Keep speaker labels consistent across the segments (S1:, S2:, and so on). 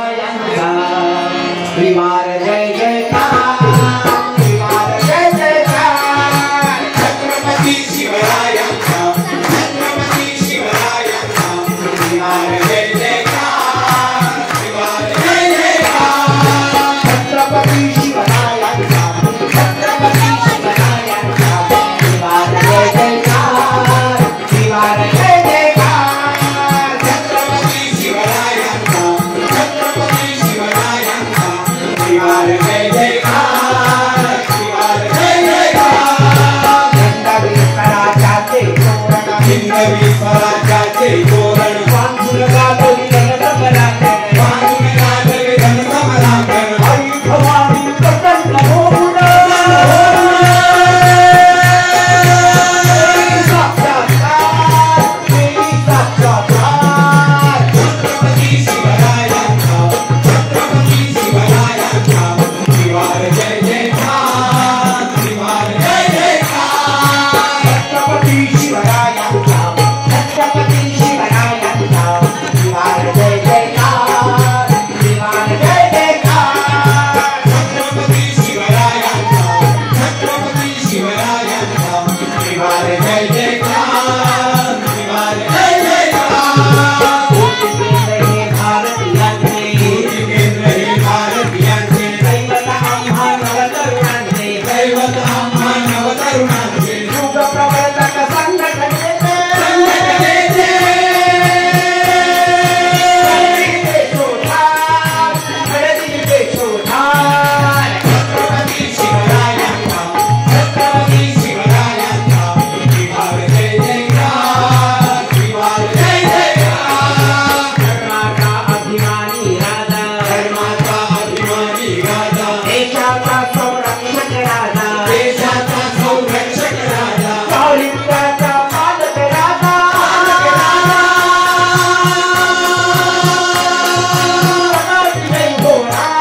S1: शिवरायांचा श्रीवार जय जयकार श्रीवार जय जयकार छत्रपती शिवरायांचा छत्रपती शिवरायांचा श्रीवार जय जयकार श्रीवार जय जयकार छत्रपती शिवरायांचा छत्रपती शिवरायांचा श्रीवार जय जयकार श्रीवार जय जयकार छत्रपती शिवरायांचा छत्रपती शिवरायांचा श्रीवार जय जयकार श्रीवार जय जयकार हिंदवी स्वराज्याचे तोरण हिंदवी स्वराज्याचे तोरण बांधून गाजवी रणसमरांगण बांधून गाजवी रणसमरांगण आई भवानी प्रसन्न होऊन साक्षात्कार देवी साक्षात्कार छत्रपती शिवरायांचा छत्रपती शिवरायांचा श्रीवार जय जयकार श्रीवार जय जयकार छत्रपती शिवरायांचा छत्रपती शिवरायांचा श्रीवार जय जयकार श्रीवार जय जयकार छत्रपती शिवरायांचा छत्रपती शिवरायांचा श्रीवार जय जयकार श्रीवार जय जयकार कोटी केंद्र हे भारतीयांचे कोटी केंद्र हे भारतीयांचे दैवत आम्हा नवतरुणांचे दैवत आम्हा नवतरुणांचे युग प्रवर्तक संघटनेचे हळदीचे शोधार छत्रपती शिवरायांचा छत्रपती शिवरायांचा श्रीवार जय जयकार श्रीवार जय जयकार धर्माचा अभिमानी राजा धर्माचा अभिमानी राजा देशाचा संरक्षक राजा देशाचा संरक्षक राजा चारित्र्याचा पालक राजा जय होणार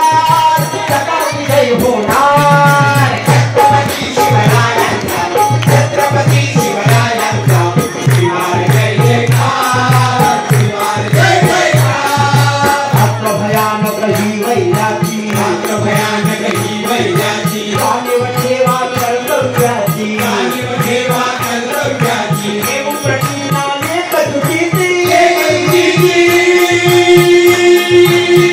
S1: जय होणार छत्रपती शिवरायांचा छत्रपती शिवरायांचा श्रीवार जय जयकार श्रीवार जय जयकार भयानक ही वैराची भयानक ही वैराची जाणीव ठेवा कर्तव्याची जाणीव ठेवा कर्तव्याची देव प्रतिमा एकजुटीची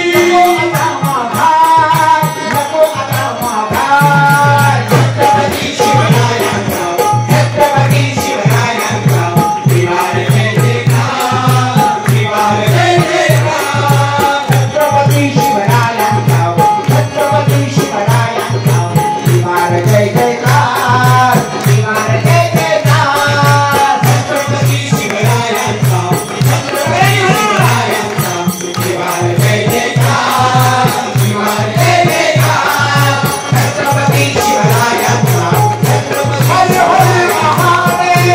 S1: नको आता माघार नको आता माघार छत्रपती शिवरायांचा छत्रपती शिवरायांचा श्रीवार जय जयकार श्रीवार जय जयकार छत्रपती शिवरायांचा छत्रपती शिवरायांचा श्रीवार जय जयकार श्रीवार जय जयकार छत्रपती शिवरायांचा छत्रपती शिवरायांचा श्रीवार जय जयकार श्रीवार जय जयकार छत्रपती शिवरायांचा छत्रपती हर हर महादेव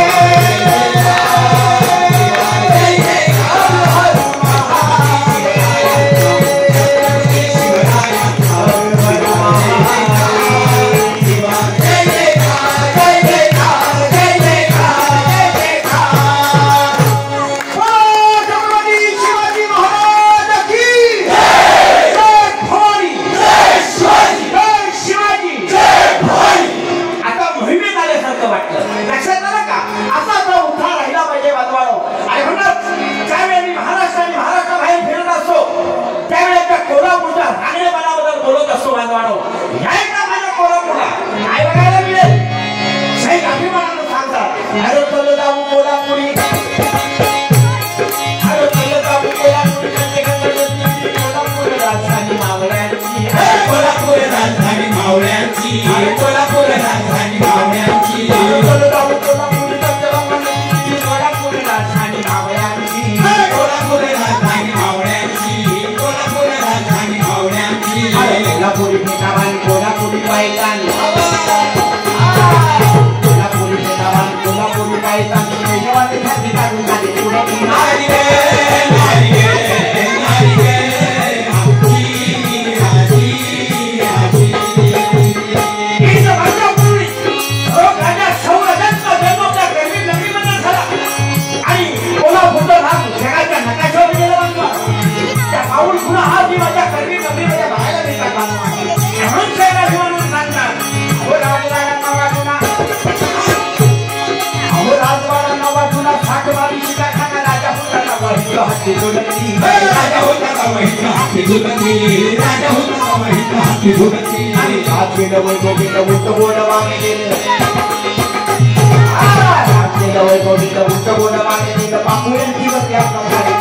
S1: जय जयकार हर महादेव छत्रपती शिवरायांचा हर हर महादेव श्रीवार जय जयकार जय जयकार जय जयकार जय जयकार छत्रपती शिवाजी महाराज की जय भवानी जय शिवाजी जय शिवाजी जय भवानी आता मोहिमेत आल्यासारखं वाटलं लक्षात आलं का असा तो उठा राहिला पाहिजे बांधवानो आणि म्हणूनच ज्यावेळी महाराष्ट्र आणि महाराष्ट्राबाहेर फिरत असतो त्यावेळी त्या कोल्हापूरच्या रांगणेपणाबद्दल बोलत असतो बांधवानो या एकदा माझ्या कोल्हापूरला काय बघायला मिळेल शाही अभिमानानं सांगतात अरे चल जाऊ कोल्हापुरी अरे चल जाऊ कोल्हापुरी कोल्हापूर राजधानी मावळ्यांची कोल्हापूर राजधानी मावळ्यांची कोल्हापूर राजधानी मावळ्यांची चल जाऊ कोल्हापुरी कोल्हापूर राजधानी मावळ्यांची कोल्हापूर राजधानी मावळ्यांची कोल्हापूर राजधानी मावळ्यांची कोल्हापुरी
S2: हाती झुलती राजा होता माहित हाती झुलती
S1: हात गेलं वैभवीला उंच बोल मागे गेलं हात गेलं वैभवीला उंच बोल मागे गेलं पापुळ्यांची बसली आपला